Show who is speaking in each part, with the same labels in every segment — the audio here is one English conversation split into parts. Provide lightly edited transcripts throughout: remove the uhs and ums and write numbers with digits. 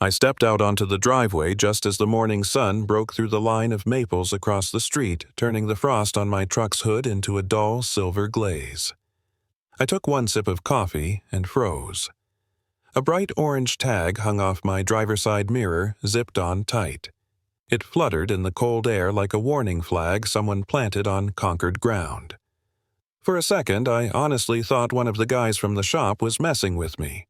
Speaker 1: I stepped out onto the driveway just as the morning sun broke through the line of maples across the street, turning the frost on my truck's hood into a dull silver glaze. I took one sip of coffee and froze. A bright orange tag hung off my driver's side mirror, zipped on tight. It fluttered in the cold air like a warning flag someone planted on conquered ground. For a second, I honestly thought one of the guys from the shop was messing with me.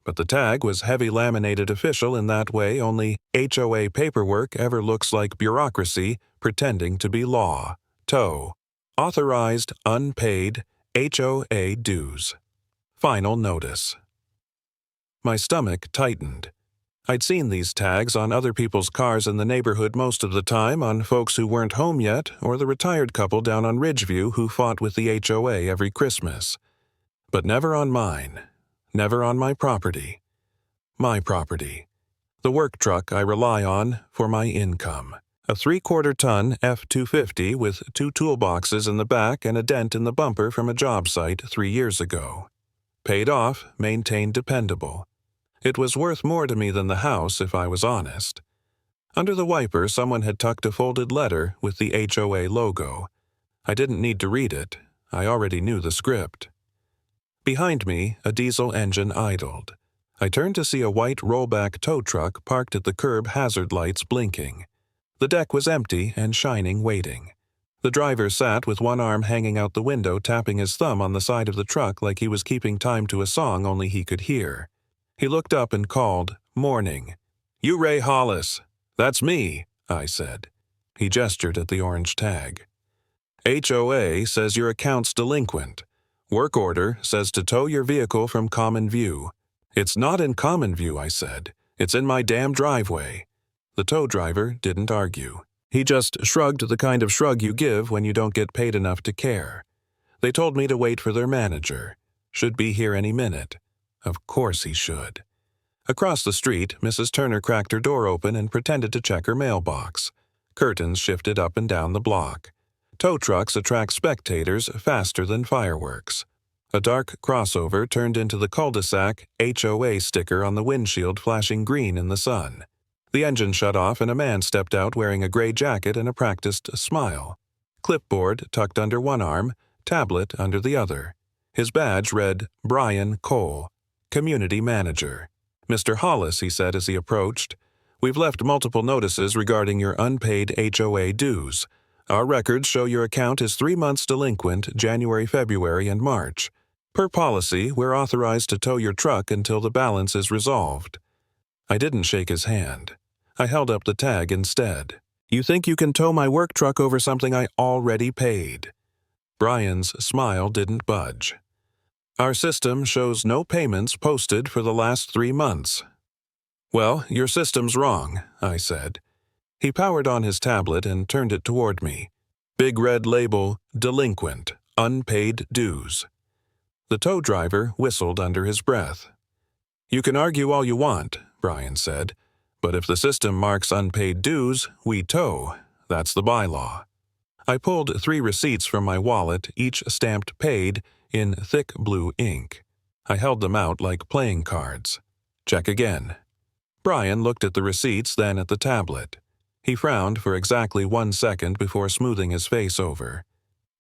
Speaker 1: But the tag was heavy laminated official in that way only HOA paperwork ever looks like bureaucracy pretending to be law. TOW. Authorized Unpaid HOA Dues. Final Notice. My stomach tightened. I'd seen these tags on other people's cars in the neighborhood most of the time, on folks who weren't home yet, or the retired couple down on Ridgeview who fought with the HOA every Christmas. But never on mine. Never on my property. My property. The work truck I rely on for my income. A 3/4-ton F-250 with 2 toolboxes in the back and a dent in the bumper from a job site 3 years ago. Paid off, maintained dependable. It was worth more to me than the house, if I was honest. Under the wiper, someone had tucked a folded letter with the HOA logo. I didn't need to read it. I already knew the script. Behind me, a diesel engine idled. I turned to see a white rollback tow truck parked at the curb, hazard lights blinking. The deck was empty and shining, waiting. The driver sat with one arm hanging out the window, tapping his thumb on the side of the truck like he was keeping time to a song only he could hear. He looked up and called, "Morning." "You Ray Hollis." "That's me," I said. He gestured at the orange tag. "HOA says your account's delinquent. Work order says to tow your vehicle from Common View." "It's not in Common View," I said. "It's in my damn driveway." The tow driver didn't argue. He just shrugged the kind of shrug you give when you don't get paid enough to care. They told me to wait for their manager. Should be here any minute. Of course he should. Across the street, Mrs. Turner cracked her door open and pretended to check her mailbox. Curtains shifted up and down the block. Tow trucks attract spectators faster than fireworks. A dark crossover turned into the cul-de-sac HOA sticker on the windshield flashing green in the sun. The engine shut off and a man stepped out wearing a gray jacket and a practiced smile. Clipboard tucked under one arm, tablet under the other. His badge read, "Brian Cole, Community Manager." "Mr. Hollis," he said as he approached, "we've left multiple notices regarding your unpaid HOA dues. Our records show your account is 3 months delinquent, January, February, and March. Per policy, we're authorized to tow your truck until the balance is resolved." I didn't shake his hand. I held up the tag instead. "You think you can tow my work truck over something I already paid?" Brian's smile didn't budge. "Our system shows no payments posted for the last 3 months." "Well, your system's wrong," I said. He powered on his tablet and turned it toward me. Big red label, "Delinquent, Unpaid Dues." The tow driver whistled under his breath. "You can argue all you want," Brian said, "but if the system marks unpaid dues, we tow. That's the bylaw." I pulled 3 receipts from my wallet, each stamped paid, in thick blue ink. I held them out like playing cards. "Check again." Brian looked at the receipts, then at the tablet. He frowned for exactly 1 second before smoothing his face over.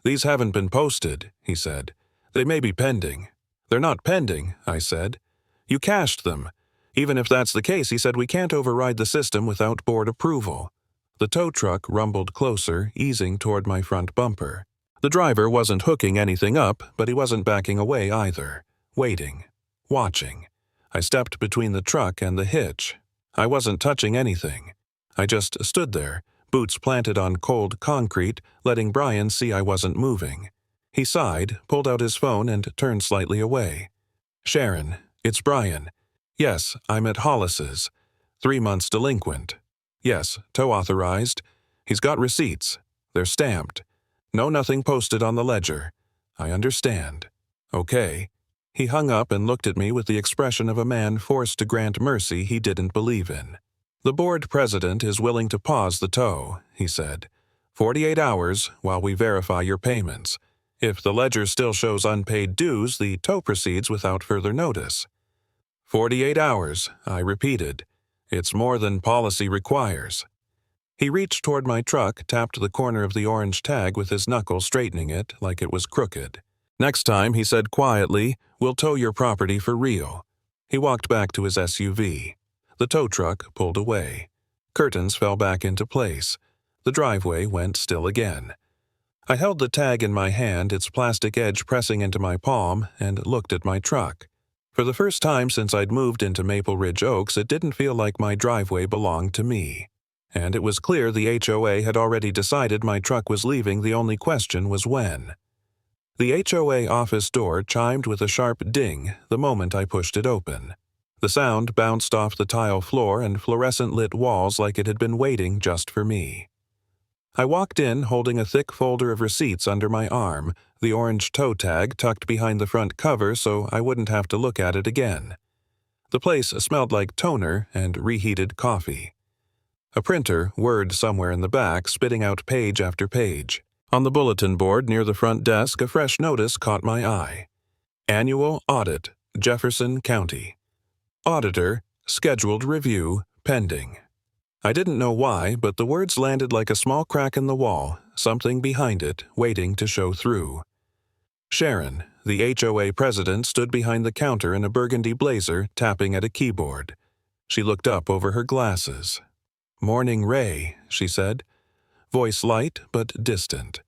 Speaker 1: "These haven't been posted," he said. "They may be pending." "They're not pending," I said. "You cashed them. Even if that's the case," he said, "we can't override the system without board approval." The tow truck rumbled closer, easing toward my front bumper. The driver wasn't hooking anything up, but he wasn't backing away either. Waiting. Watching. I stepped between the truck and the hitch. I wasn't touching anything. I just stood there, boots planted on cold concrete, letting Brian see I wasn't moving. He sighed, pulled out his phone, and turned slightly away. "Sharon, it's Brian. Yes, I'm at Hollis's. 3 months delinquent. Yes, tow authorized. He's got receipts. They're stamped. No, nothing posted on the ledger. I understand. Okay." He hung up and looked at me with the expression of a man forced to grant mercy he didn't believe in. "The board president is willing to pause the tow," he said. 48 hours while we verify your payments. If the ledger still shows unpaid dues, the tow proceeds without further notice." 48 hours, I repeated. It's more than policy requires. He reached toward my truck, tapped the corner of the orange tag with his knuckle, straightening it like it was crooked. Next time, he said quietly, we'll tow your property for real. He walked back to his SUV. The tow truck pulled away. Curtains fell back into place. The driveway went still again. I held the tag in my hand, its plastic edge pressing into my palm, and looked at my truck. For the first time since I'd moved into Maple Ridge Oaks, it didn't feel like my driveway belonged to me. And it was clear the HOA had already decided my truck was leaving. The only question was when. The HOA office door chimed with a sharp ding the moment I pushed it open. The sound bounced off the tile floor and fluorescent-lit walls like it had been waiting just for me. I walked in holding a thick folder of receipts under my arm, the orange tow tag tucked behind the front cover so I wouldn't have to look at it again. The place smelled like toner and reheated coffee. A printer whirred somewhere in the back, spitting out page after page. On the bulletin board near the front desk, a fresh notice caught my eye. Annual Audit, Jefferson County. Auditor, Scheduled Review, Pending. I didn't know why, but the words landed like a small crack in the wall, something behind it, waiting to show through. Sharon, the HOA president, stood behind the counter in a burgundy blazer, tapping at a keyboard. She looked up over her glasses. "Morning, Ray," she said. Voice light but distant.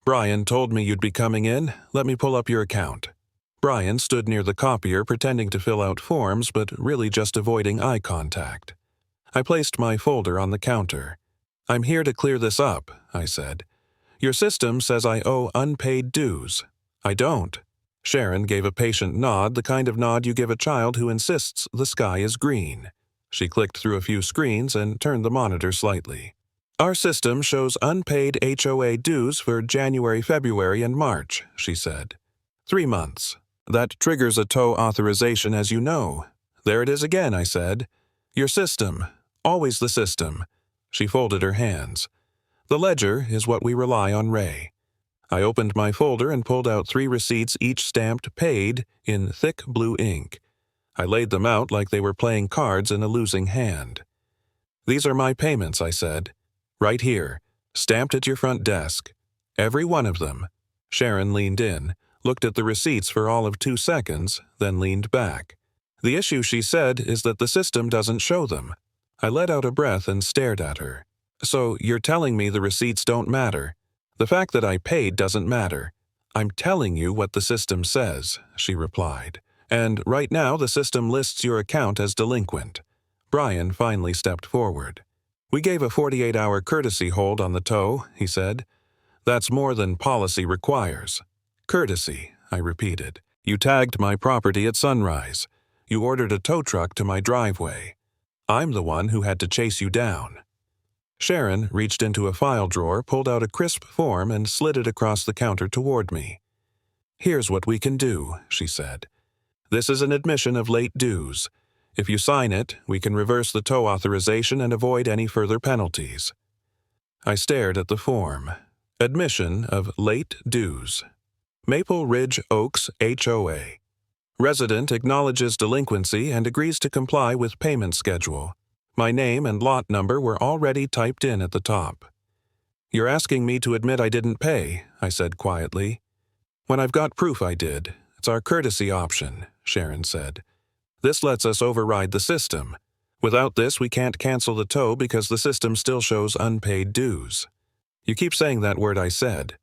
Speaker 1: "Brian told me you'd be coming in. Let me pull up your account." Brian stood near the copier pretending to fill out forms but really just avoiding eye contact. I placed my folder on the counter. "I'm here to clear this up," I said. "Your system says I owe unpaid dues." "I don't." Sharon gave a patient nod, the kind of nod you give a child who insists the sky is green. She clicked through a few screens and turned the monitor slightly. "Our system shows unpaid HOA dues for January, February, and March," she said. 3 months. That triggers a tow authorization, as you know." "There it is again," I said. "Your system. Always the system." She folded her hands. "The ledger is what we rely on, Ray." I opened my folder and pulled out 3 receipts, each stamped paid in thick blue ink. I laid them out like they were playing cards in a losing hand. "These are my payments," I said. "Right here, stamped at your front desk. Every one of them." Sharon leaned in, looked at the receipts for all of 2 seconds, then leaned back. "The issue," she said, "is that the system doesn't show them." I let out a breath and stared at her. "So you're telling me the receipts don't matter? The fact that I paid doesn't matter?" "I'm telling you what the system says," she replied. "And right now the system lists your account as delinquent." Brian finally stepped forward. "We gave a 48-hour courtesy hold on the tow," he said. "That's more than policy requires." "Courtesy," I repeated. "You tagged my property at sunrise. You ordered a tow truck to my driveway. I'm the one who had to chase you down." Sharon reached into a file drawer, pulled out a crisp form, and slid it across the counter toward me. "Here's what we can do," she said. "This is an admission of late dues. If you sign it, we can reverse the tow authorization and avoid any further penalties." I stared at the form. Admission of late dues. Maple Ridge Oaks HOA. Resident acknowledges delinquency and agrees to comply with payment schedule. My name and lot number were already typed in at the top. "You're asking me to admit I didn't pay," I said quietly. "When I've got proof I did. It's our courtesy option," Sharon said. "This lets us override the system. Without this, we can't cancel the tow because the system still shows unpaid dues." "You keep saying that word," I said.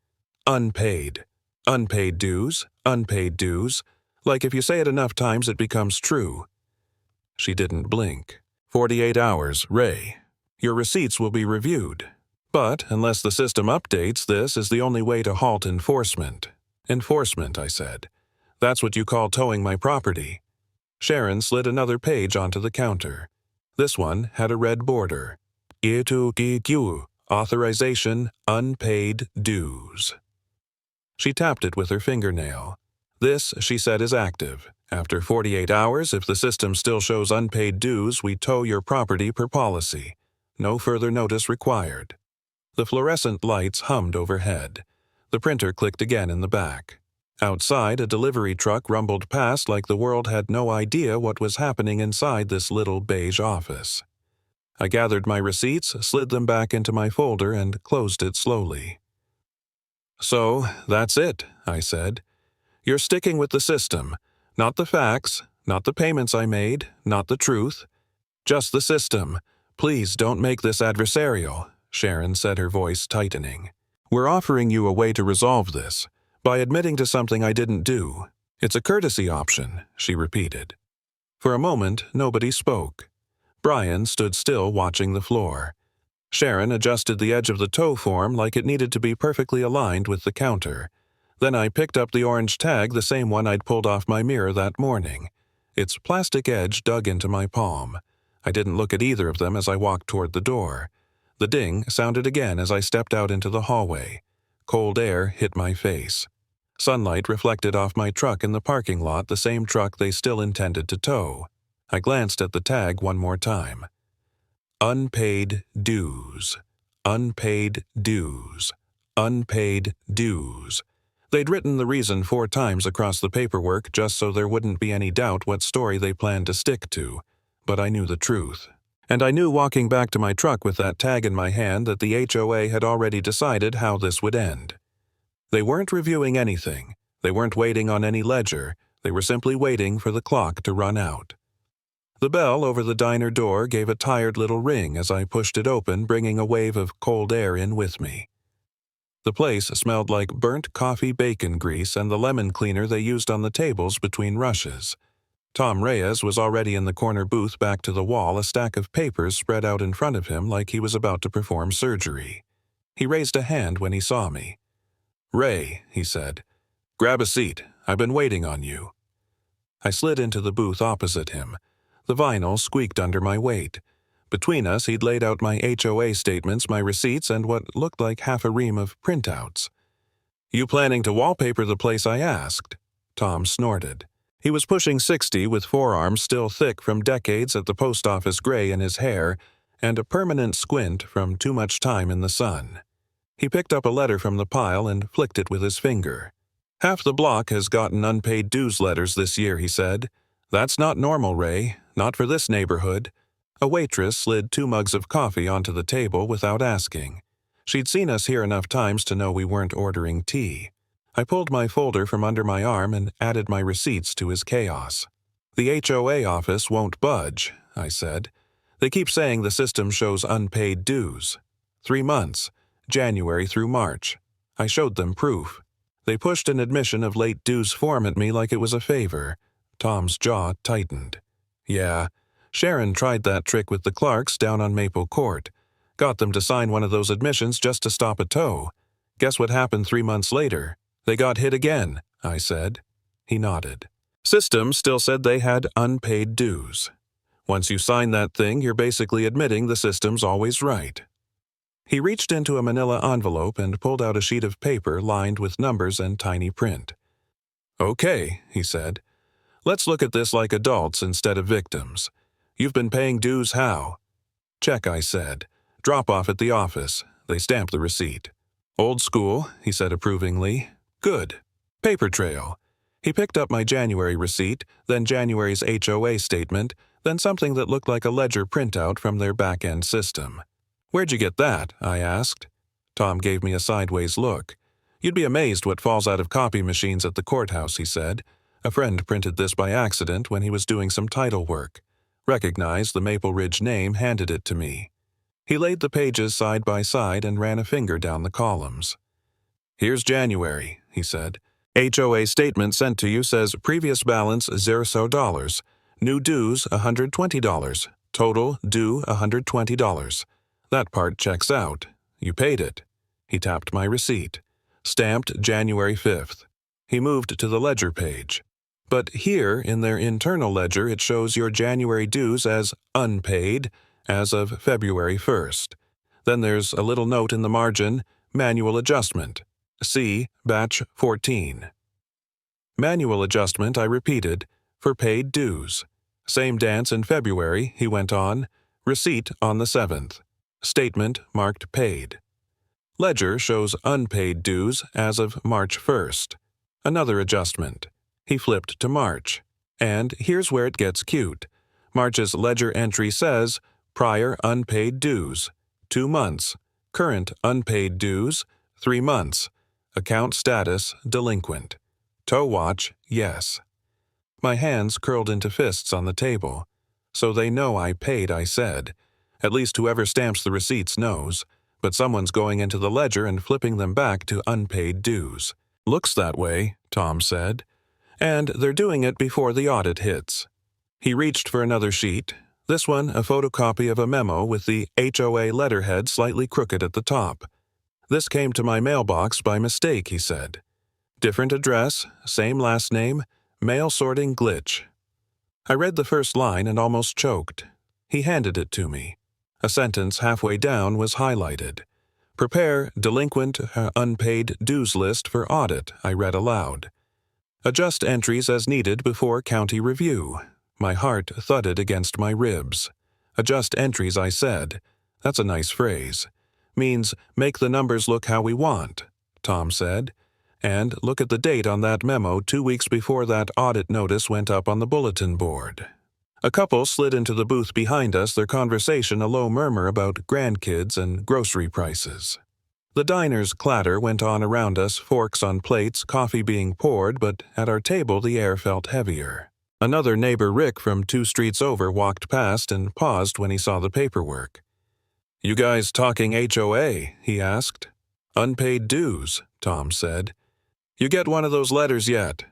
Speaker 1: "Unpaid. Unpaid dues, unpaid dues. Like if you say it enough times it becomes true." She didn't blink. 48 hours, Ray. Your receipts will be reviewed. But unless the system updates, this is the only way to halt enforcement." "Enforcement," I said. "That's what you call towing my property." Sharon slid another page onto the counter. This one had a red border. "E2GQ, authorization, unpaid dues." She tapped it with her fingernail. "This," she said, "is active. After 48 hours, if the system still shows unpaid dues, we tow your property per policy. No further notice required." The fluorescent lights hummed overhead. The printer clicked again in the back. Outside, a delivery truck rumbled past like the world had no idea what was happening inside this little beige office. I gathered my receipts, slid them back into my folder, and closed it slowly. "So, that's it," I said. "You're sticking with the system. Not the facts, not the payments I made, not the truth. Just the system. Please don't make this adversarial," Sharon said, her voice tightening. "We're offering you a way to resolve this, by admitting to something I didn't do. It's a courtesy option," she repeated. For a moment, nobody spoke. Brian stood still watching the floor. Sharon adjusted the edge of the tow form like it needed to be perfectly aligned with the counter. Then I picked up the orange tag, the same one I'd pulled off my mirror that morning. Its plastic edge dug into my palm. I didn't look at either of them as I walked toward the door. The ding sounded again as I stepped out into the hallway. Cold air hit my face. Sunlight reflected off my truck in the parking lot, the same truck they still intended to tow. I glanced at the tag one more time. Unpaid dues. Unpaid dues. Unpaid dues. They'd written the reason 4 times across the paperwork just so there wouldn't be any doubt what story they planned to stick to. But I knew the truth. And I knew walking back to my truck with that tag in my hand that the HOA had already decided how this would end. They weren't reviewing anything. They weren't waiting on any ledger. They were simply waiting for the clock to run out. The bell over the diner door gave a tired little ring as I pushed it open, bringing a wave of cold air in with me. The place smelled like burnt coffee bacon grease and the lemon cleaner they used on the tables between rushes. Tom Reyes was already in the corner booth back to the wall, a stack of papers spread out in front of him like he was about to perform surgery. He raised a hand when he saw me. "Ray," he said, "grab a seat. I've been waiting on you." I slid into the booth opposite him. The vinyl squeaked under my weight. Between us, he'd laid out my HOA statements, my receipts, and what looked like half a ream of printouts. "You planning to wallpaper the place?" I asked. Tom snorted. He was pushing 60 with forearms still thick from decades at the post office gray in his hair and a permanent squint from too much time in the sun. He picked up a letter from the pile and flicked it with his finger. "Half the block has gotten unpaid dues letters this year," he said. "That's not normal, Ray. Not for this neighborhood." A waitress slid 2 mugs of coffee onto the table without asking. She'd seen us here enough times to know we weren't ordering tea. I pulled my folder from under my arm and added my receipts to his chaos. "The HOA office won't budge," I said. "They keep saying the system shows unpaid dues. 3 months, January through March." I showed them proof. They pushed an admission of late dues form at me like it was a favor. Tom's jaw tightened. "Yeah, Sharon tried that trick with the Clarks down on Maple Court. Got them to sign one of those admissions just to stop a tow. Guess what happened 3 months later? They got hit again," I said. He nodded. "System still said they had unpaid dues. Once you sign that thing, you're basically admitting the system's always right." He reached into a manila envelope and pulled out a sheet of paper lined with numbers and tiny print. "Okay," he said. "Let's look at this like adults instead of victims. You've been paying dues how?" "Check," I said. "Drop off at the office." They stamped the receipt. "Old school," he said approvingly. "Good. Paper trail." He picked up my January receipt, then January's HOA statement, then something that looked like a ledger printout from their back-end system. "Where'd you get that?" I asked. Tom gave me a sideways look. "You'd be amazed what falls out of copy machines at the courthouse," he said. "A friend printed this by accident when he was doing some title work. Recognized the Maple Ridge name, handed it to me." He laid the pages side by side and ran a finger down the columns. "Here's January," he said. "HOA statement sent to you says previous balance $0. New dues $120. Total due $120. That part checks out. You paid it." He tapped my receipt. Stamped January 5th. He moved to the ledger page. "But here, in their internal ledger, it shows your January dues as unpaid as of February 1st. Then there's a little note in the margin, manual adjustment. See batch 14. Manual adjustment, I repeated, for paid dues. Same dance in February," he went on. "Receipt on the 7th. Statement marked paid. Ledger shows unpaid dues as of March 1st. Another adjustment." He flipped to March. And here's where it gets cute. March's ledger entry says, Prior unpaid dues, 2 months. Current unpaid dues, 3 months. Account status, delinquent. Tow watch, yes. My hands curled into fists on the table. So they know I paid, I said. At least whoever stamps the receipts knows. But someone's going into the ledger and flipping them back to unpaid dues. Looks that way, Tom said. And they're doing it before the audit hits. He reached for another sheet. This one, a photocopy of a memo with the HOA letterhead slightly crooked at the top. This came to my mailbox by mistake, he said. Different address, same last name, mail sorting glitch. I read the first line and almost choked. He handed it to me. A sentence halfway down was highlighted. Prepare delinquent unpaid dues list for audit, I read aloud. Adjust entries as needed before county review. My heart thudded against my ribs. Adjust entries, I said. That's a nice phrase. Means make the numbers look how we want, Tom said. And look at the date on that memo 2 weeks before that audit notice went up on the bulletin board. A couple slid into the booth behind us, their conversation a low murmur about grandkids and grocery prices. The diner's clatter went on around us, forks on plates, coffee being poured, but at our table the air felt heavier. Another neighbor, Rick, from 2 streets over, walked past and paused when he saw the paperwork. "You guys talking HOA?" he asked. "Unpaid dues," Tom said. "You get one of those letters yet?"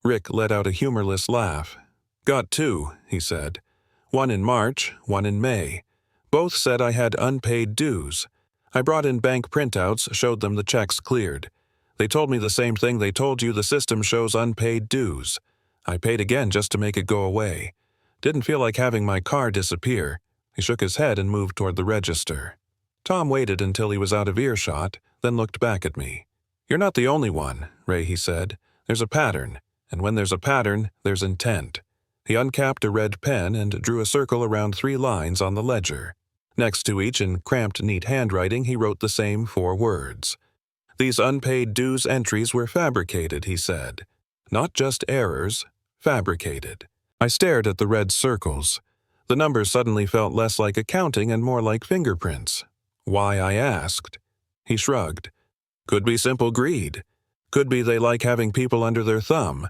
Speaker 1: Rick let out a humorless laugh. "Got 2, he said. One in March, one in May. Both said I had unpaid dues. I brought in bank printouts, showed them the checks cleared. They told me the same thing they told you, the system shows unpaid dues. I paid again just to make it go away. Didn't feel like having my car disappear." He shook his head and moved toward the register. Tom waited until he was out of earshot, then looked back at me. "You're not the only one, Ray," he said. "There's a pattern, and when there's a pattern, there's intent." He uncapped a red pen and drew a circle around 3 lines on the ledger. Next to each, in cramped, neat handwriting, he wrote the same 4 words. "These unpaid dues entries were fabricated," he said. "Not just errors, fabricated." I stared at the red circles. The numbers suddenly felt less like accounting and more like fingerprints. "Why?" I asked. He shrugged. "Could be simple greed. Could be they like having people under their thumb.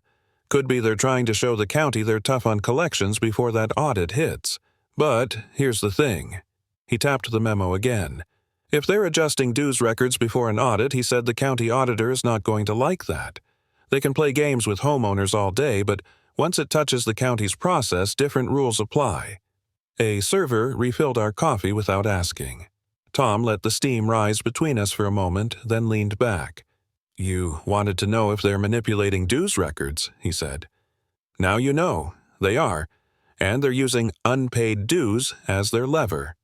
Speaker 1: Could be they're trying to show the county they're tough on collections before that audit hits. But here's the thing." He tapped the memo again. "If they're adjusting dues records before an audit, he said the county auditor is not going to like that. They can play games with homeowners all day, but once it touches the county's process, different rules apply." A server refilled our coffee without asking. Tom let the steam rise between us for a moment, then leaned back. "You wanted to know if they're manipulating dues records," he said. "Now you know. They are. And they're using unpaid dues as their lever."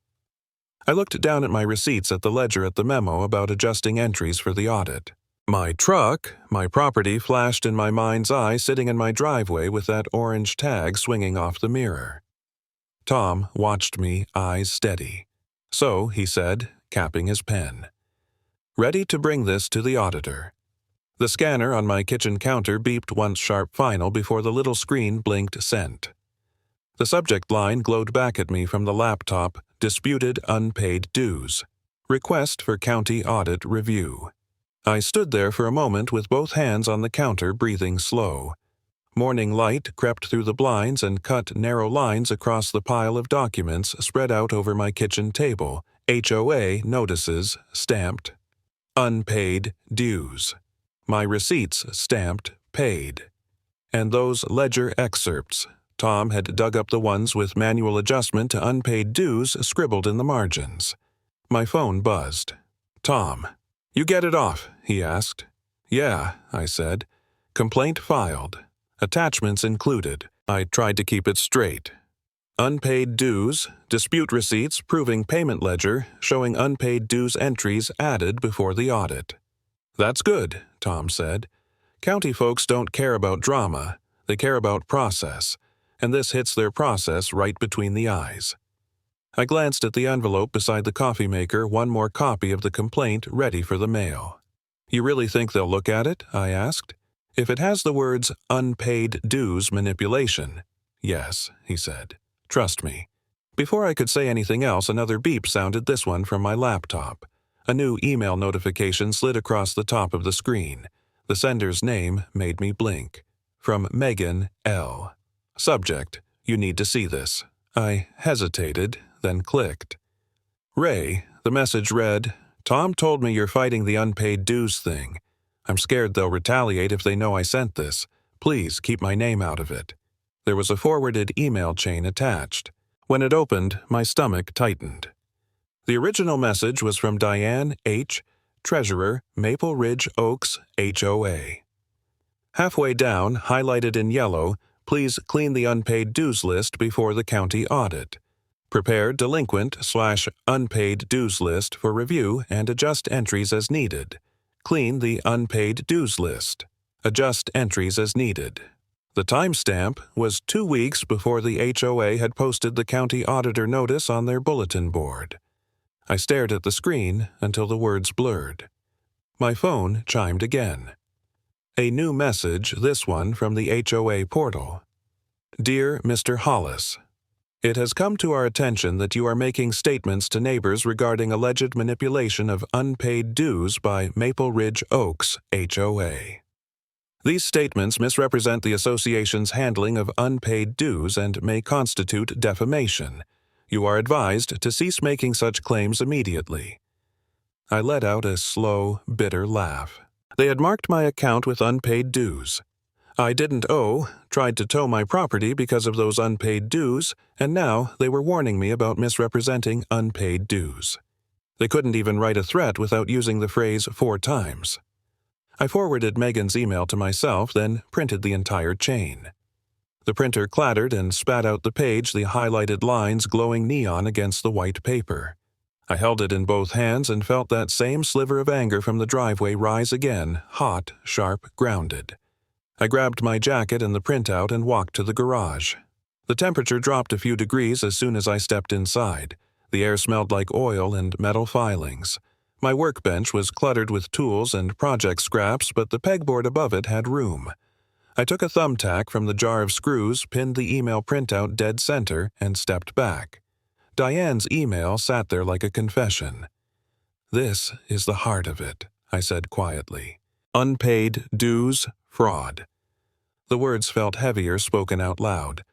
Speaker 1: I looked down at my receipts at the ledger at the memo about adjusting entries for the audit. My truck, my property, flashed in my mind's eye sitting in my driveway with that orange tag swinging off the mirror. Tom watched me, eyes steady. "So," he said, capping his pen. "Ready to bring this to the auditor." The scanner on my kitchen counter beeped once sharp final before the little screen blinked sent. The subject line glowed back at me from the laptop, "Disputed unpaid dues. Request for county audit review." I stood there for a moment with both hands on the counter, breathing slow. Morning light crept through the blinds and cut narrow lines across the pile of documents spread out over my kitchen table. HOA notices stamped. Unpaid dues. My receipts stamped paid. And those ledger excerpts. Tom had dug up the ones with manual adjustment to unpaid dues scribbled in the margins. My phone buzzed. "Tom, you get it off?" he asked. "Yeah," I said. "Complaint filed. Attachments included." I tried to keep it straight. Unpaid dues, dispute receipts proving payment ledger, showing unpaid dues entries added before the audit. "That's good," Tom said. "County folks don't care about drama. They care about process. And this hits their process right between the eyes." I glanced at the envelope beside the coffee maker, one more copy of the complaint ready for the mail. "You really think they'll look at it?" I asked. "If it has the words unpaid dues manipulation." "Yes," he said. "Trust me." Before I could say anything else, another beep sounded, this one from my laptop. A new email notification slid across the top of the screen. The sender's name made me blink. From Megan L. Subject: You need to see this. I hesitated, then clicked. Ray, the message read, Tom told me you're fighting the unpaid dues thing. I'm scared they'll retaliate if they know I sent this. Please keep my name out of it. There was a forwarded email chain attached. When it opened, my stomach tightened. The original message was from Diane H., Treasurer, Maple Ridge Oaks, HOA. Halfway down, highlighted in yellow, please clean the unpaid dues list before the county audit. Prepare delinquent/unpaid dues list for review and adjust entries as needed. Clean the unpaid dues list. Adjust entries as needed. The timestamp was 2 weeks before the HOA had posted the county auditor notice on their bulletin board. I stared at the screen until the words blurred. My phone chimed again. A new message, this one from the HOA portal. Dear Mr. Hollis, it has come to our attention that you are making statements to neighbors regarding alleged manipulation of unpaid dues by Maple Ridge Oaks, HOA. These statements misrepresent the association's handling of unpaid dues and may constitute defamation. You are advised to cease making such claims immediately. I let out a slow, bitter laugh. They had marked my account with unpaid dues. I didn't owe, tried to tow my property because of those unpaid dues, and now they were warning me about misrepresenting unpaid dues. They couldn't even write a threat without using the phrase 4 times. I forwarded Megan's email to myself, then printed the entire chain. The printer clattered and spat out the page, the highlighted lines glowing neon against the white paper. I held it in both hands and felt that same sliver of anger from the driveway rise again, hot, sharp, grounded. I grabbed my jacket and the printout and walked to the garage. The temperature dropped a few degrees as soon as I stepped inside. The air smelled like oil and metal filings. My workbench was cluttered with tools and project scraps, but the pegboard above it had room. I took a thumbtack from the jar of screws, pinned the email printout dead center, and stepped back. Diane's email sat there like a confession. This is the heart of it, I said quietly. Unpaid dues, fraud. The words felt heavier spoken out loud.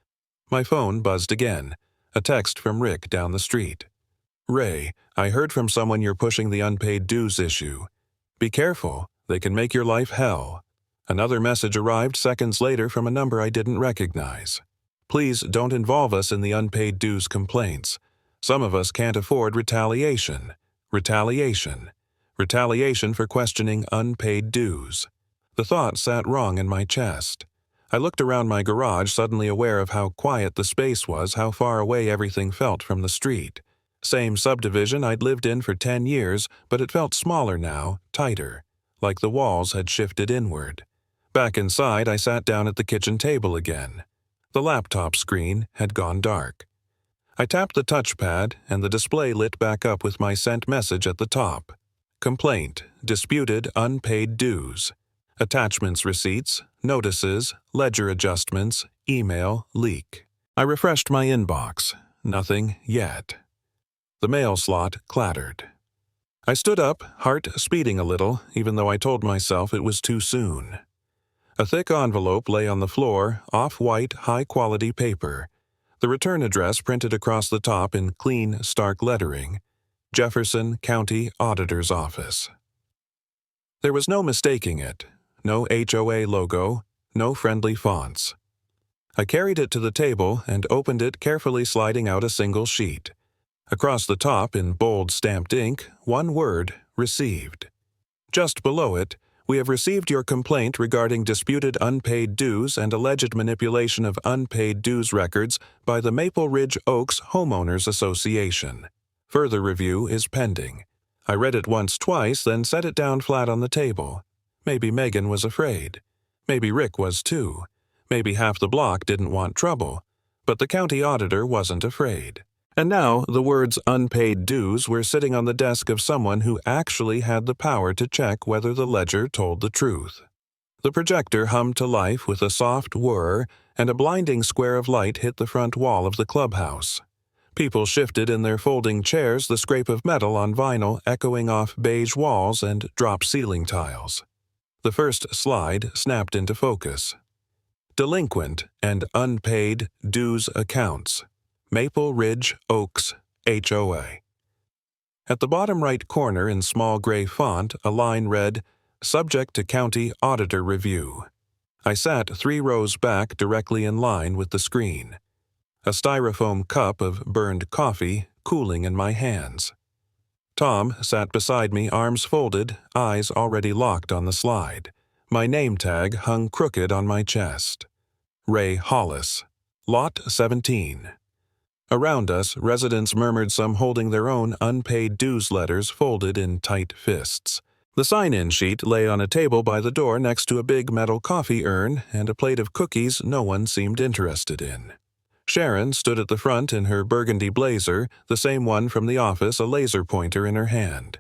Speaker 1: My phone buzzed again. A text from Rick down the street. Ray, I heard from someone you're pushing the unpaid dues issue. Be careful, they can make your life hell. Another message arrived seconds later from a number I didn't recognize. Please don't involve us in the unpaid dues complaints. Some of us can't afford retaliation. Retaliation. Retaliation for questioning unpaid dues. The thought sat wrong in my chest. I looked around my garage, suddenly aware of how quiet the space was, how far away everything felt from the street. Same subdivision I'd lived in for 10 years, but it felt smaller now, tighter, like the walls had shifted inward. Back inside, I sat down at the kitchen table again. The laptop screen had gone dark. I tapped the touchpad, and the display lit back up with my sent message at the top. Complaint, disputed unpaid dues. Attachments receipts, notices, ledger adjustments, email, leak. I refreshed my inbox. Nothing yet. The mail slot clattered. I stood up, heart speeding a little, even though I told myself it was too soon. A thick envelope lay on the floor, off-white, high-quality paper. The return address printed across the top in clean, stark lettering. Jefferson County Auditor's Office. There was no mistaking it. No HOA logo, no friendly fonts. I carried it to the table and opened it, carefully sliding out a single sheet. Across the top, in bold stamped ink, one word, received. Just below it, we have received your complaint regarding disputed unpaid dues and alleged manipulation of unpaid dues records by the Maple Ridge Oaks Homeowners Association. Further review is pending. I read it once, twice, then set it down flat on the table. Maybe Megan was afraid. Maybe Rick was too. Maybe half the block didn't want trouble. But the county auditor wasn't afraid. And now the words unpaid dues were sitting on the desk of someone who actually had the power to check whether the ledger told the truth. The projector hummed to life with a soft whir, and a blinding square of light hit the front wall of the clubhouse. People shifted in their folding chairs, the scrape of metal on vinyl echoing off beige walls and drop ceiling tiles. The first slide snapped into focus. Delinquent and unpaid dues accounts. Maple Ridge Oaks, HOA. At the bottom right corner in small gray font, a line read, "Subject to County Auditor Review." I sat 3 rows back directly in line with the screen. A styrofoam cup of burned coffee cooling in my hands. Tom sat beside me, arms folded, eyes already locked on the slide. My name tag hung crooked on my chest. Ray Hollis, Lot 17. Around us, residents murmured, some holding their own unpaid dues letters folded in tight fists. The sign-in sheet lay on a table by the door next to a big metal coffee urn and a plate of cookies no one seemed interested in. Sharon stood at the front in her burgundy blazer, the same one from the office, a laser pointer in her hand.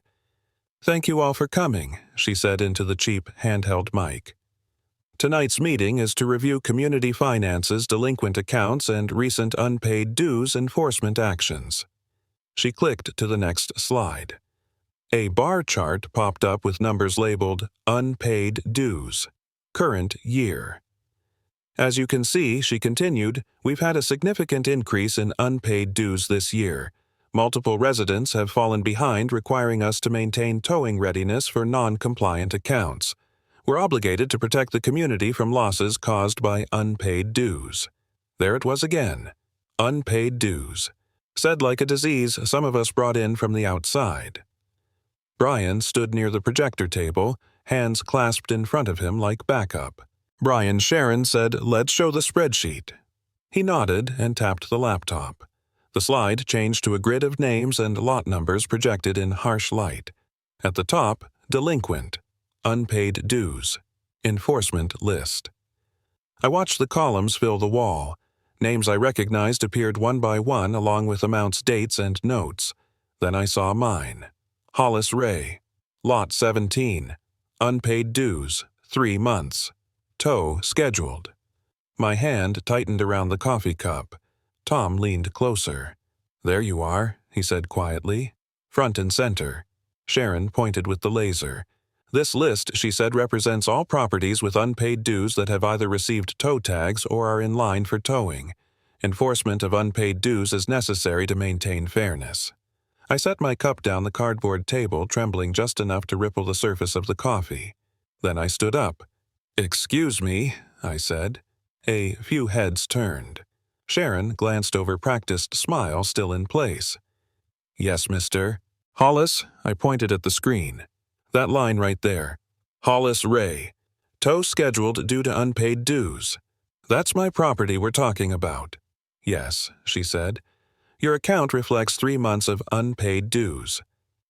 Speaker 1: "Thank you all for coming," she said into the cheap handheld mic. "Tonight's meeting is to review community finances, delinquent accounts, and recent unpaid dues enforcement actions." She clicked to the next slide. A bar chart popped up with numbers labeled "Unpaid Dues, Current Year." "As you can see," she continued, "we've had a significant increase in unpaid dues this year. Multiple residents have fallen behind, requiring us to maintain towing readiness for non-compliant accounts. We're obligated to protect the community from losses caused by unpaid dues." There it was again. Unpaid dues. Said like a disease some of us brought in from the outside. Brian stood near the projector table, hands clasped in front of him like backup. Brian, Sharon said, "Let's show the spreadsheet." He nodded and tapped the laptop. The slide changed to a grid of names and lot numbers projected in harsh light. At the top, delinquent, unpaid dues, enforcement list. I watched the columns fill the wall. Names I recognized appeared one by one along with amounts, dates, and notes. Then I saw mine. Hollis Ray, Lot 17, unpaid dues, 3 months. Tow scheduled. My hand tightened around the coffee cup. Tom leaned closer. "There you are," he said quietly. "Front and center." Sharon pointed with the laser. "This list," she said, "represents all properties with unpaid dues that have either received tow tags or are in line for towing. Enforcement of unpaid dues is necessary to maintain fairness." I set my cup down the cardboard table, trembling just enough to ripple the surface of the coffee. Then I stood up. "Excuse me," I said. A few heads turned. Sharon glanced over, practiced smile still in place. "Yes, Mr. Hollis," I pointed at the screen. "That line right there. Hollis Ray. Tow scheduled due to unpaid dues. That's my property we're talking about." "Yes," she said. "Your account reflects 3 months of unpaid dues."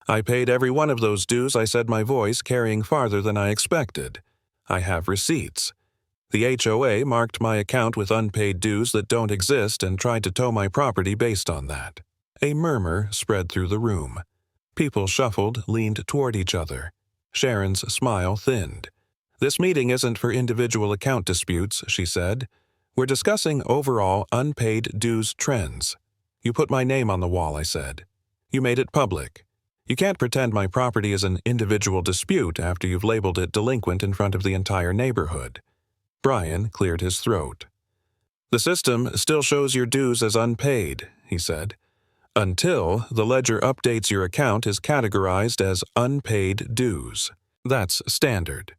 Speaker 1: "I paid every one of those dues," I said, my voice carrying farther than I expected. "I have receipts. The HOA marked my account with unpaid dues that don't exist and tried to tow my property based on that." A murmur spread through the room. People shuffled, leaned toward each other. Sharon's smile thinned. "This meeting isn't for individual account disputes," she said. "We're discussing overall unpaid dues trends." "You put my name on the wall," I said. "You made it public. You can't pretend my property is an individual dispute after you've labeled it delinquent in front of the entire neighborhood." Brian cleared his throat. "The system still shows your dues as unpaid," he said, "until the ledger updates your account is categorized as unpaid dues. That's standard."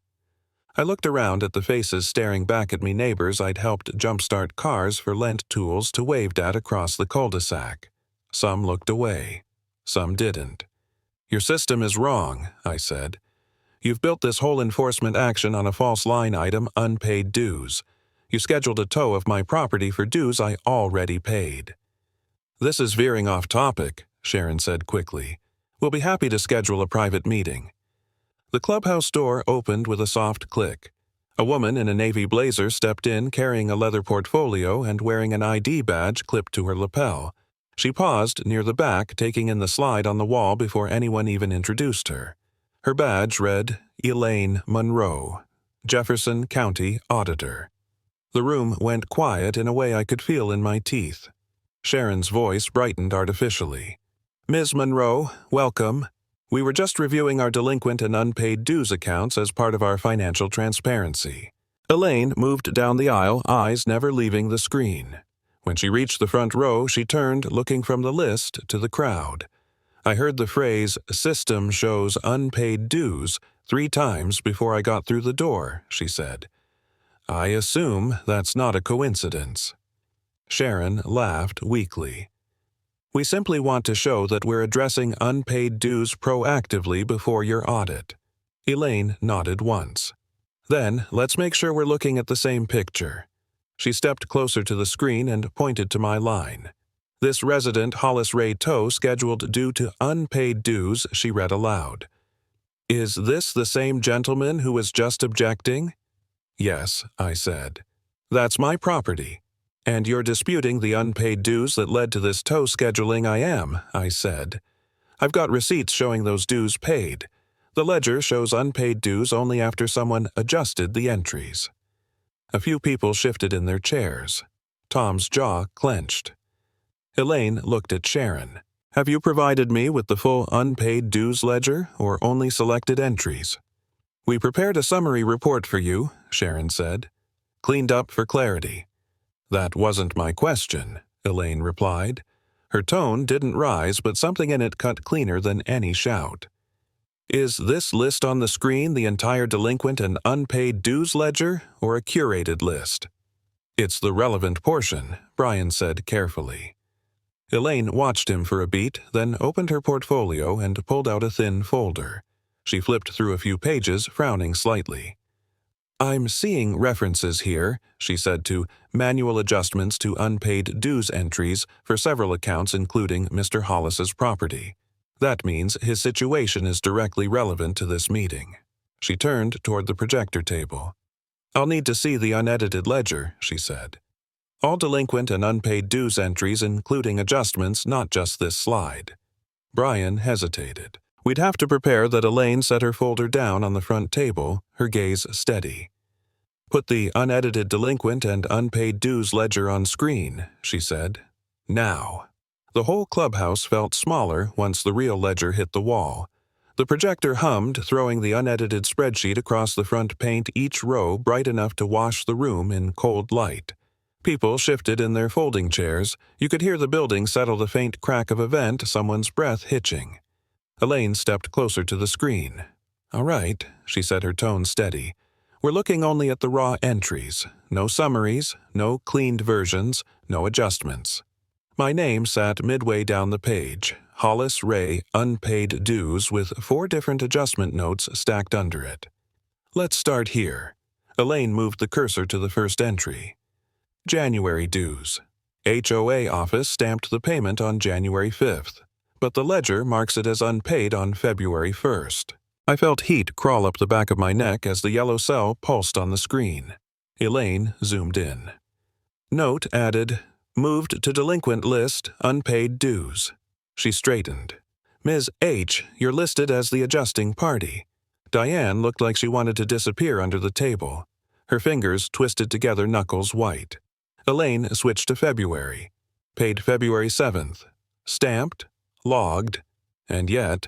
Speaker 1: I looked around at the faces staring back at me, neighbors I'd helped jumpstart cars for Lent tools to waved at across the cul-de-sac. Some looked away. Some didn't. "Your system is wrong," I said. "You've built this whole enforcement action on a false line item, unpaid dues. You scheduled a tow of my property for dues I already paid." "This is veering off topic," Sharon said quickly. "We'll be happy to schedule a private meeting." The clubhouse door opened with a soft click. A woman in a navy blazer stepped in, carrying a leather portfolio and wearing an ID badge clipped to her lapel. She paused near the back, taking in the slide on the wall before anyone even introduced her. Her badge read, "Elaine Monroe, Jefferson County Auditor." The room went quiet in a way I could feel in my teeth. Sharon's voice brightened artificially. "Ms. Monroe, welcome. We were just reviewing our delinquent and unpaid dues accounts as part of our financial transparency." Elaine moved down the aisle, eyes never leaving the screen. When she reached the front row, she turned, looking from the list to the crowd. I heard the phrase, "System shows unpaid dues," 3 times before I got through the door, she said. "I assume that's not a coincidence." Sharon laughed weakly. "We simply want to show that we're addressing unpaid dues proactively before your audit." Elaine nodded once. "Then, let's make sure we're looking at the same picture." She stepped closer to the screen and pointed to my line. "This resident Hollis Ray Toe scheduled due to unpaid dues," she read aloud. "Is this the same gentleman who was just objecting?" "Yes," I said. "That's my property. And you're disputing the unpaid dues that led to this toe scheduling." "I am," I said. "I've got receipts showing those dues paid. The ledger shows unpaid dues only after someone adjusted the entries." A few people shifted in their chairs. Tom's jaw clenched. Elaine looked at Sharon. "Have you provided me with the full unpaid dues ledger, or only selected entries?" "We prepared a summary report for you," Sharon said. "Cleaned up for clarity." "That wasn't my question," Elaine replied. Her tone didn't rise, but something in it cut cleaner than any shout. "Is this list on the screen the entire delinquent and unpaid dues ledger, or a curated list?" "It's the relevant portion," Brian said carefully. Elaine watched him for a beat, then opened her portfolio and pulled out a thin folder. She flipped through a few pages, frowning slightly. "I'm seeing references here," she said, to manual adjustments to unpaid dues entries for several accounts including Mr. Hollis's property. That means his situation is directly relevant to this meeting. She turned toward the projector table. "I'll need to see the unedited ledger," she said. "All delinquent and unpaid dues entries including adjustments, not just this slide." Brian hesitated. We'd have to prepare that Elaine set her folder down on the front table, her gaze steady. "Put the unedited delinquent and unpaid dues ledger on screen," she said. "Now." The whole clubhouse felt smaller once the real ledger hit the wall. The projector hummed, throwing the unedited spreadsheet across the front paint, each row bright enough to wash the room in cold light. People shifted in their folding chairs. You could hear the building settle the faint crack of a vent, someone's breath hitching. Elaine stepped closer to the screen. "All right," she said, her tone steady. "We're looking only at the raw entries. No summaries, no cleaned versions, no adjustments." My name sat midway down the page, Hollis Ray, unpaid dues, with 4 different adjustment notes stacked under it. "Let's start here." Elaine moved the cursor to the first entry. "January dues. HOA office stamped the payment on January 5th, but the ledger marks it as unpaid on February 1st. I felt heat crawl up the back of my neck as the yellow cell pulsed on the screen. Elaine zoomed in. Note added, "Moved to delinquent list, unpaid dues." She straightened. "Ms. H, you're listed as the adjusting party." Diane looked like she wanted to disappear under the table. Her fingers twisted together, knuckles white. Elaine switched to February. Paid February 7th. Stamped, logged, and yet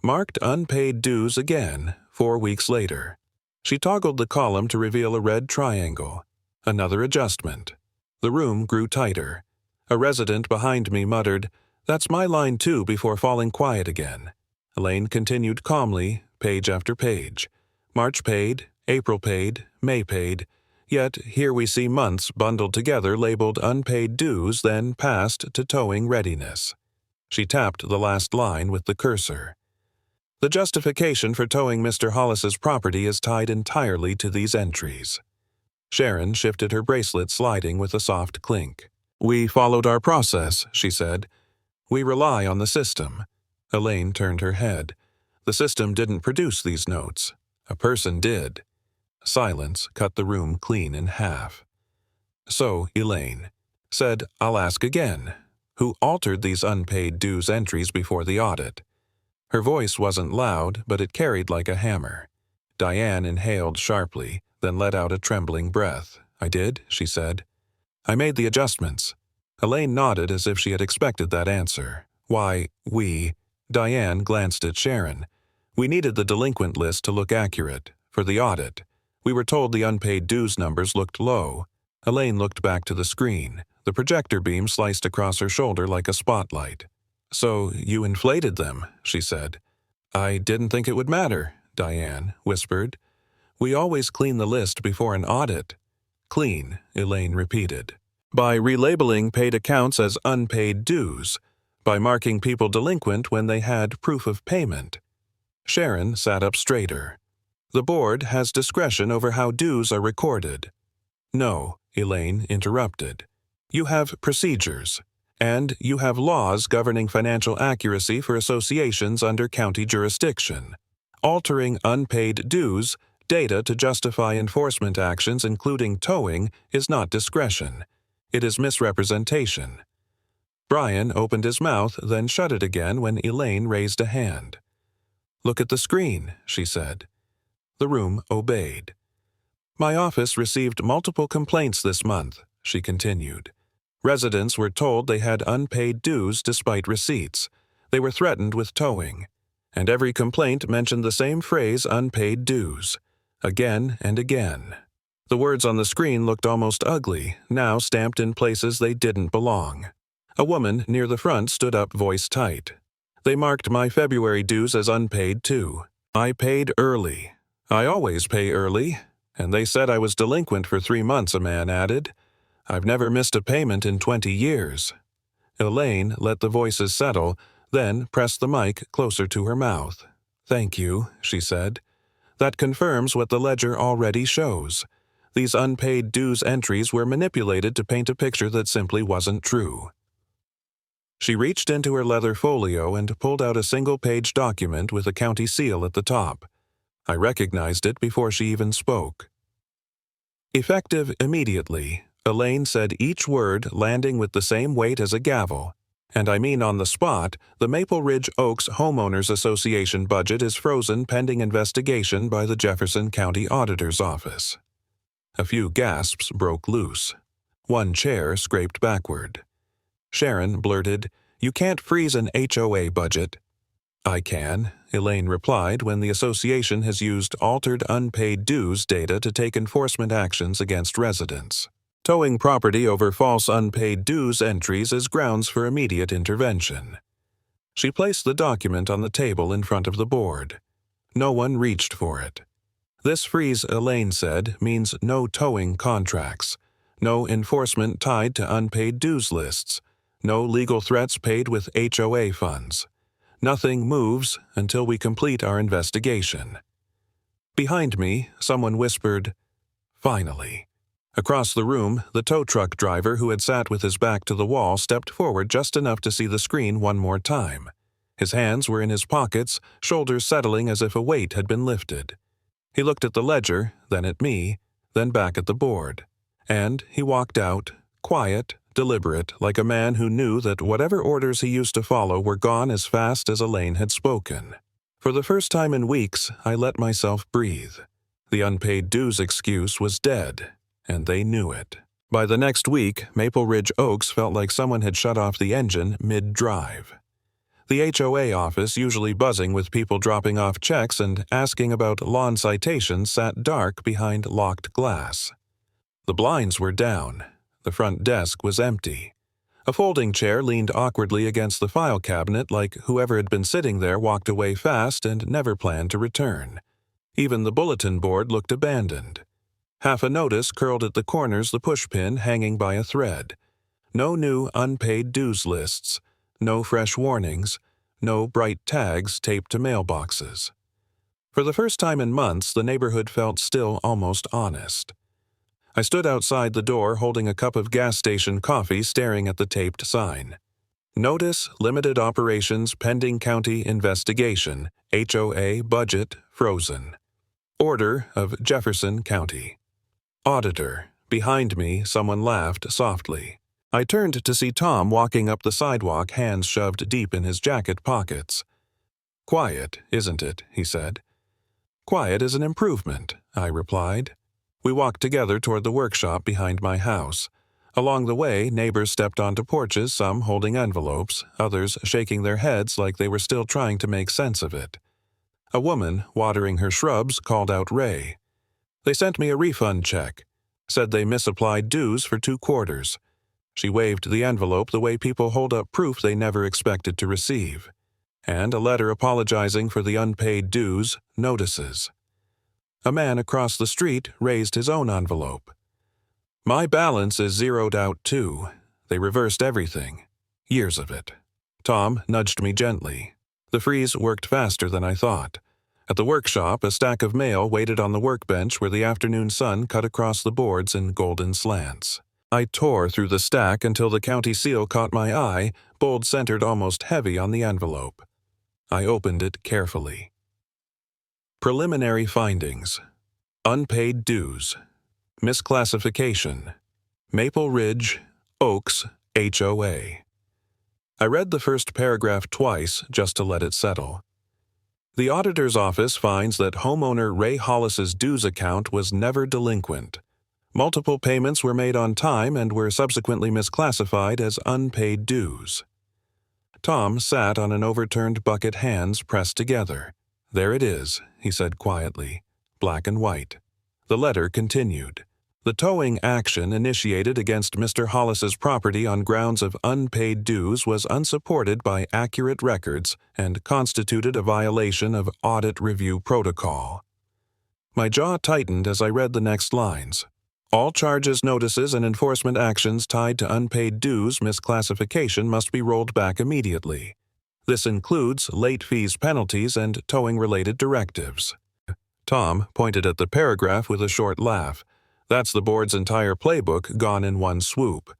Speaker 1: marked unpaid dues again 4 weeks later. She toggled the column to reveal a red triangle. Another adjustment. The room grew tighter. A resident behind me muttered, "That's my line too," before falling quiet again. Elaine continued calmly, page after page. March paid, April paid, May paid. Yet here we see months bundled together labeled unpaid dues, then passed to towing readiness. She tapped the last line with the cursor. "The justification for towing Mr. Hollis's property is tied entirely to these entries." Sharon shifted her bracelet, sliding with a soft clink. "We followed our process," she said. "We rely on the system." Elaine turned her head. "The system didn't produce these notes. A person did." Silence cut the room clean in half. So Elaine said, "I'll ask again. Who altered these unpaid dues entries before the audit?" Her voice wasn't loud, but it carried like a hammer. Diane inhaled sharply, then let out a trembling breath. "I did," she said. "I made the adjustments." Elaine nodded as if she had expected that answer. Why, Diane glanced at Sharon. We needed the delinquent list to look accurate, for the audit. We were told the unpaid dues numbers looked low. Elaine looked back to the screen. The projector beam sliced across her shoulder like a spotlight. So you inflated them, she said. I didn't think it would matter, Diane whispered. We always clean the list before an audit. Clean, Elaine repeated. By relabeling paid accounts as unpaid dues. By marking people delinquent when they had proof of payment. Sharon sat up straighter. The board has discretion over how dues are recorded. No, Elaine interrupted. You have procedures, and you have laws governing financial accuracy for associations under county jurisdiction. Altering unpaid dues, data to justify enforcement actions including towing, is not discretion. It is misrepresentation. Brian opened his mouth, then shut it again when Elaine raised a hand. Look at the screen, she said. The room obeyed. My office received multiple complaints this month, she continued. Residents were told they had unpaid dues despite receipts. They were threatened with towing. And every complaint mentioned the same phrase, unpaid dues. Again and again. The words on the screen looked almost ugly, now stamped in places they didn't belong. A woman near the front stood up, voice tight. They marked my February dues as unpaid, too. I paid early. I always pay early. And they said I was delinquent for 3 months, a man added. I've never missed a payment in 20 years. Elaine let the voices settle, then pressed the mic closer to her mouth. Thank you, she said. That confirms what the ledger already shows. These unpaid dues entries were manipulated to paint a picture that simply wasn't true. She reached into her leather folio and pulled out a single-page document with a county seal at the top. I recognized it before she even spoke. Effective immediately, Elaine said each word landing with the same weight as a gavel. And I mean on the spot, the Maple Ridge Oaks Homeowners Association budget is frozen pending investigation by the Jefferson County Auditor's Office. A few gasps broke loose. One chair scraped backward. Sharon blurted, You can't freeze an HOA budget. I can, Elaine replied when the association has used altered unpaid dues data to take enforcement actions against residents. Towing property over false unpaid dues entries is grounds for immediate intervention. She placed the document on the table in front of the board. No one reached for it. This freeze, Elaine said, means no towing contracts, no enforcement tied to unpaid dues lists, no legal threats paid with HOA funds. Nothing moves until we complete our investigation. Behind me, someone whispered, Finally. Across the room, the tow truck driver who had sat with his back to the wall stepped forward just enough to see the screen one more time. His hands were in his pockets, shoulders settling as if a weight had been lifted. He looked at the ledger, then at me, then back at the board. And he walked out, quiet, deliberate, like a man who knew that whatever orders he used to follow were gone as fast as Elaine had spoken. For the first time in weeks, I let myself breathe. The unpaid dues excuse was dead, and they knew it. By the next week, Maple Ridge Oaks felt like someone had shut off the engine mid-drive. The HOA office, usually buzzing with people dropping off checks and asking about lawn citations, sat dark behind locked glass. The blinds were down. The front desk was empty. A folding chair leaned awkwardly against the file cabinet like whoever had been sitting there walked away fast and never planned to return. Even the bulletin board looked abandoned. Half a notice curled at the corners, the pushpin hanging by a thread. No new unpaid dues lists, no fresh warnings, no bright tags taped to mailboxes. For the first time in months, the neighborhood felt still almost honest. I stood outside the door holding a cup of gas station coffee, staring at the taped sign. Notice, limited operations, pending county investigation, HOA budget frozen. Order of Jefferson County. Auditor. Behind me, someone laughed softly. I turned to see Tom walking up the sidewalk, hands shoved deep in his jacket pockets. Quiet, isn't it? He said. Quiet is an improvement, I replied. We walked together toward the workshop behind my house. Along the way, neighbors stepped onto porches, some holding envelopes, others shaking their heads like they were still trying to make sense of it. A woman, watering her shrubs, called out Ray. They sent me a refund check. Said they misapplied dues for 2 quarters. She waved the envelope the way people hold up proof they never expected to receive. And a letter apologizing for the unpaid dues, notices. A man across the street raised his own envelope. My balance is zeroed out too. They reversed everything. Years of it. Tom nudged me gently. The freeze worked faster than I thought. At the workshop, a stack of mail waited on the workbench where the afternoon sun cut across the boards in golden slants. I tore through the stack until the county seal caught my eye, bold-centered almost heavy on the envelope. I opened it carefully. Preliminary findings. Unpaid dues. Misclassification. Maple Ridge, Oaks, HOA. I read the first paragraph twice just to let it settle. The auditor's office finds that homeowner Ray Hollis's dues account was never delinquent. Multiple payments were made on time and were subsequently misclassified as unpaid dues. Tom sat on an overturned bucket, hands pressed together. There it is, he said quietly, black and white. The letter continued. The towing action initiated against Mr. Hollis's property on grounds of unpaid dues was unsupported by accurate records and constituted a violation of audit review protocol. My jaw tightened as I read the next lines. All charges, notices, and enforcement actions tied to unpaid dues misclassification must be rolled back immediately. This includes late fees, penalties, and towing-related directives. Tom pointed at the paragraph with a short laugh. That's the board's entire playbook gone in one swoop.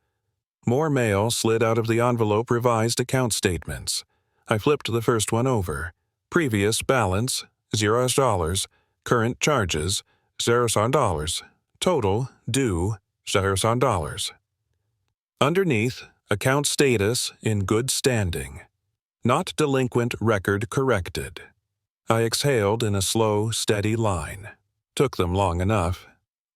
Speaker 1: More mail slid out of the envelope, revised account statements. I flipped the first one over. Previous balance, $0. Current charges, $0. Total, due, $0. Underneath, account status in good standing. Not delinquent, record corrected. I exhaled in a slow, steady line. Took them long enough.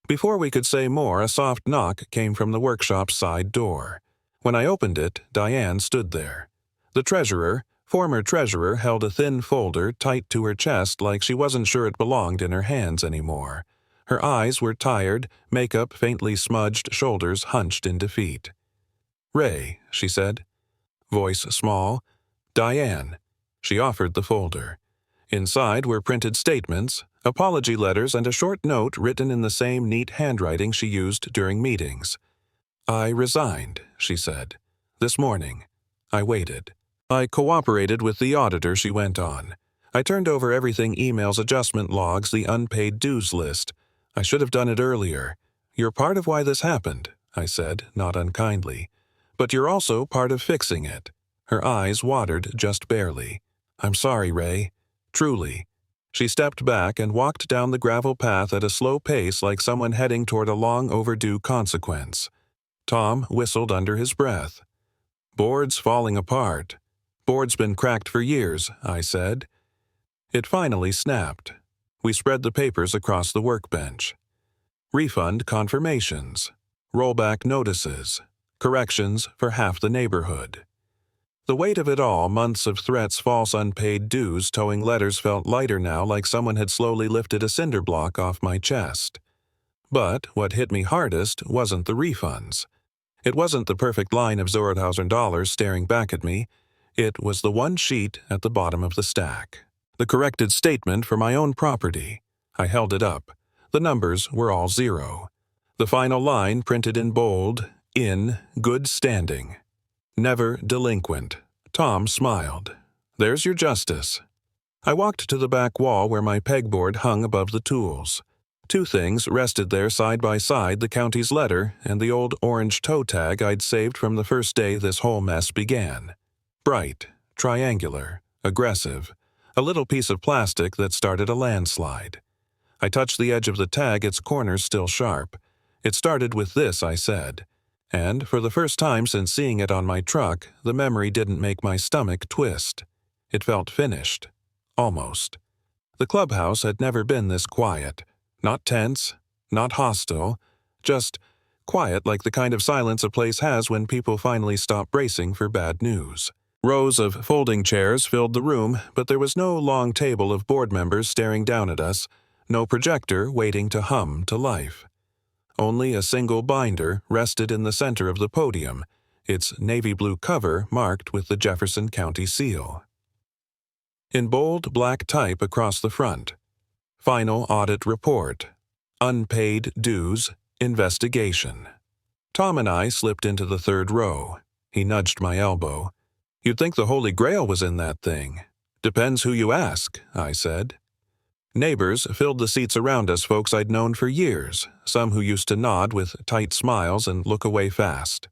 Speaker 1: Before we could say more, a soft knock came from the workshop's side door. When I opened it, Diane stood there. The former treasurer, held a thin folder tight to her chest like she wasn't sure it belonged in her hands anymore. Her eyes were tired, makeup faintly smudged, shoulders hunched in defeat. Ray, she said. Voice small. Diane. She offered the folder. Inside were printed statements, apology letters, and a short note written in the same neat handwriting she used during meetings. I resigned, she said. This morning. I waited. I cooperated with the auditor, she went on. I turned over everything, emails, adjustment logs, the unpaid dues list. I should have done it earlier. You're part of why this happened, I said, not unkindly. But you're also part of fixing it. Her eyes watered just barely. I'm sorry, Ray. Truly. She stepped back and walked down the gravel path at a slow pace like someone heading toward a long overdue consequence. Tom whistled under his breath. Board's falling apart. Board's been cracked for years, I said. It finally snapped. We spread the papers across the workbench. Refund confirmations. Rollback notices. Corrections for half the neighborhood. The weight of it all, months of threats, false unpaid dues, towing letters, felt lighter now, like someone had slowly lifted a cinder block off my chest. But what hit me hardest wasn't the refunds. It wasn't the perfect line of $0,000 staring back at me. It was the one sheet at the bottom of the stack. The corrected statement for my own property. I held it up. The numbers were all 0. The final line printed in bold, in good standing. Never delinquent. Tom smiled. There's your justice. I walked to the back wall where my pegboard hung above the tools. 2 things rested there side by side, the county's letter and the old orange toe tag I'd saved from the first day this whole mess began. Bright, triangular, aggressive, a little piece of plastic that started a landslide. I touched the edge of the tag, its corners still sharp. It started with this, I said. And for the first time since seeing it on my truck, the memory didn't make my stomach twist. It felt finished. Almost. The clubhouse had never been this quiet. Not tense, not hostile, just quiet like the kind of silence a place has when people finally stop bracing for bad news. Rows of folding chairs filled the room, but there was no long table of board members staring down at us, no projector waiting to hum to life. Only a single binder rested in the center of the podium, its navy blue cover marked with the Jefferson County seal. In bold black type across the front, Final Audit Report, Unpaid Dues, Investigation. Tom and I slipped into the third row. He nudged my elbow. "You'd think the Holy Grail was in that thing." "Depends who you ask," I said. Neighbors filled the seats around us, folks I'd known for years, some who used to nod with tight smiles and look away fast.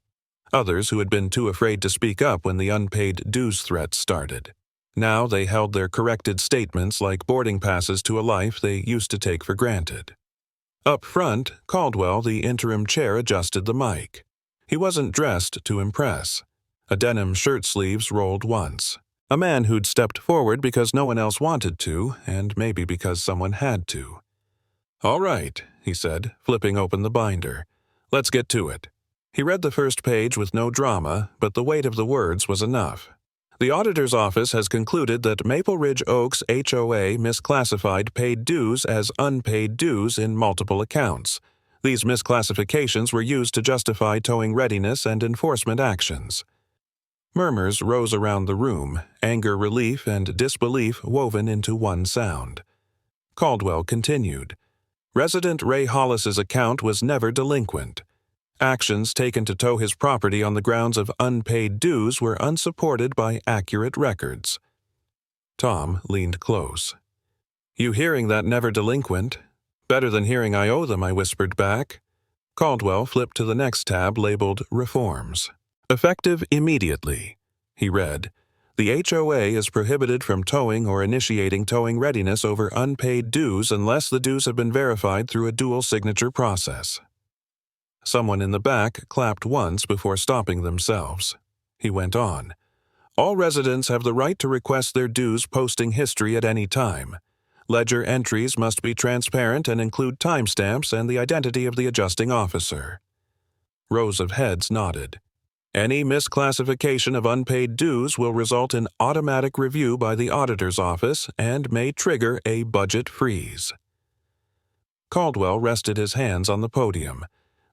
Speaker 1: Others who had been too afraid to speak up when the unpaid dues threats started. Now they held their corrected statements like boarding passes to a life they used to take for granted. Up front, Caldwell, the interim chair, adjusted the mic. He wasn't dressed to impress. A denim shirt sleeves rolled once. A man who'd stepped forward because no one else wanted to, and maybe because someone had to. "All right," he said, flipping open the binder. "Let's get to it." He read the first page with no drama, but the weight of the words was enough. The auditor's office has concluded that Maple Ridge Oaks HOA misclassified paid dues as unpaid dues in multiple accounts. These misclassifications were used to justify towing readiness and enforcement actions. Murmurs rose around the room, anger, relief, and disbelief woven into one sound. Caldwell continued. Resident Ray Hollis's account was never delinquent. Actions taken to tow his property on the grounds of unpaid dues were unsupported by accurate records. Tom leaned close. "You hearing that never delinquent?" "Better than hearing I owe them," I whispered back. Caldwell flipped to the next tab labeled Reforms. "Effective immediately," he read. "The HOA is prohibited from towing or initiating towing readiness over unpaid dues unless the dues have been verified through a dual signature process." Someone in the back clapped once before stopping themselves. He went on. "All residents have the right to request their dues posting history at any time. Ledger entries must be transparent and include timestamps and the identity of the adjusting officer." Rows of heads nodded. "Any misclassification of unpaid dues will result in automatic review by the auditor's office and may trigger a budget freeze." Caldwell rested his hands on the podium.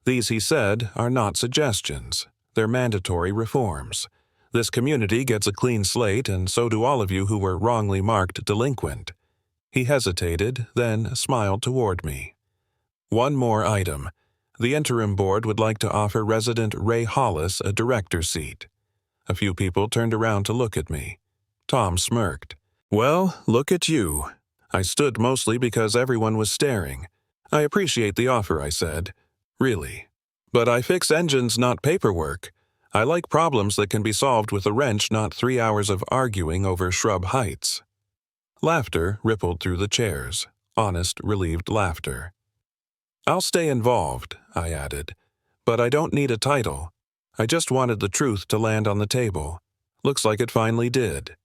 Speaker 1: "These," he said, "are not suggestions. They're mandatory reforms. This community gets a clean slate, and so do all of you who were wrongly marked delinquent." He hesitated, then smiled toward me. "One more item. The interim board would like to offer resident Ray Hollis a director seat." A few people turned around to look at me. Tom smirked. "Well, look at you." I stood mostly because everyone was staring. "I appreciate the offer," I said. "Really. But I fix engines, not paperwork. I like problems that can be solved with a wrench, not 3 hours of arguing over shrub heights." Laughter rippled through the chairs. Honest, relieved laughter. "I'll stay involved," I added. "But I don't need a title. I just wanted the truth to land on the table. Looks like it finally did."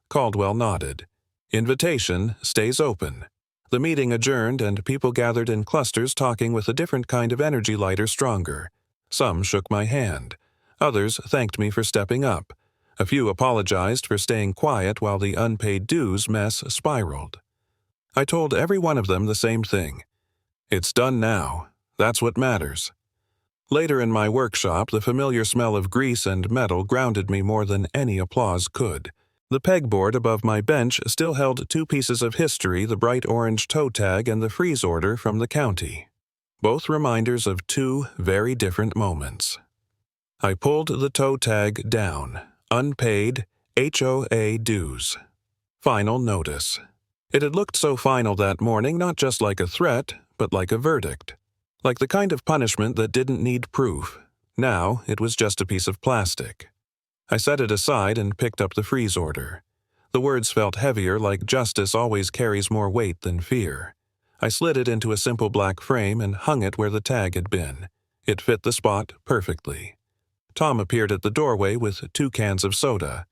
Speaker 1: Caldwell nodded. "Invitation stays open." The meeting adjourned and people gathered in clusters talking with a different kind of energy, lighter, stronger. Some shook my hand. Others thanked me for stepping up. A few apologized for staying quiet while the unpaid dues mess spiraled. I told every one of them the same thing. It's done now. That's what matters. Later in my workshop, the familiar smell of grease and metal grounded me more than any applause could. The pegboard above my bench still held 2 pieces of history, the bright orange toe tag and the freeze order from the county. Both reminders of 2 very different moments. I pulled the toe tag down. Unpaid HOA dues. Final notice. It had looked so final that morning, not just like a threat, but like a verdict. Like the kind of punishment that didn't need proof. Now it was just a piece of plastic. I set it aside and picked up the freeze order. The words felt heavier, like justice always carries more weight than fear. I slid it into a simple black frame and hung it where the tag had been. It fit the spot perfectly. Tom appeared at the doorway with 2 cans of soda.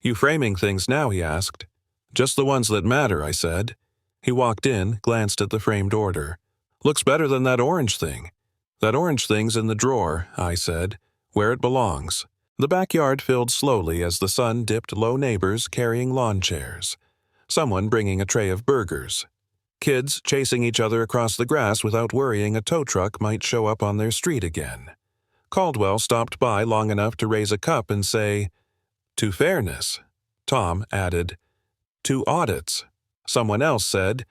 Speaker 1: "You framing things now?" he asked. "Just the ones that matter," I said. He walked in, glanced at the framed order. "Looks better than that orange thing." "That orange thing's in the drawer," I said, "where it belongs." The backyard filled slowly as the sun dipped low neighbors carrying lawn chairs, someone bringing a tray of burgers, kids chasing each other across the grass without worrying a tow truck might show up on their street again. Caldwell stopped by long enough to raise a cup and say, "To fairness." Tom added, "To audits." Someone else said,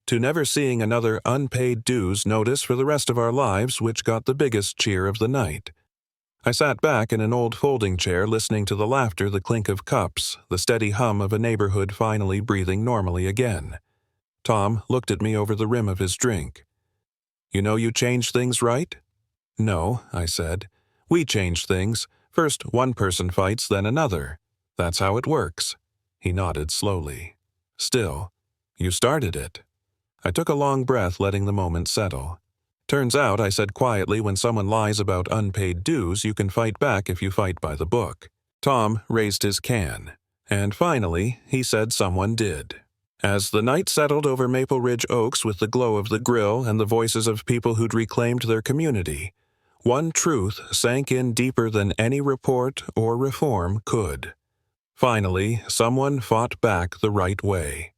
Speaker 1: "To never seeing another unpaid dues notice for the rest of our lives," which got the biggest cheer of the night. I sat back in an old folding chair listening to the laughter, the clink of cups, the steady hum of a neighborhood finally breathing normally again. Tom looked at me over the rim of his drink. "You know you changed things, right?" "No," I said. "We change things. First one person fights, then another. That's how it works." He nodded slowly. "Still, you started it." I took a long breath, letting the moment settle. "Turns out," I said quietly, "when someone lies about unpaid dues, you can fight back if you fight by the book." Tom raised his can. And finally, he said someone did. As the night settled over Maple Ridge Oaks with the glow of the grill and the voices of people who'd reclaimed their community, one truth sank in deeper than any report or reform could. Finally, someone fought back the right way.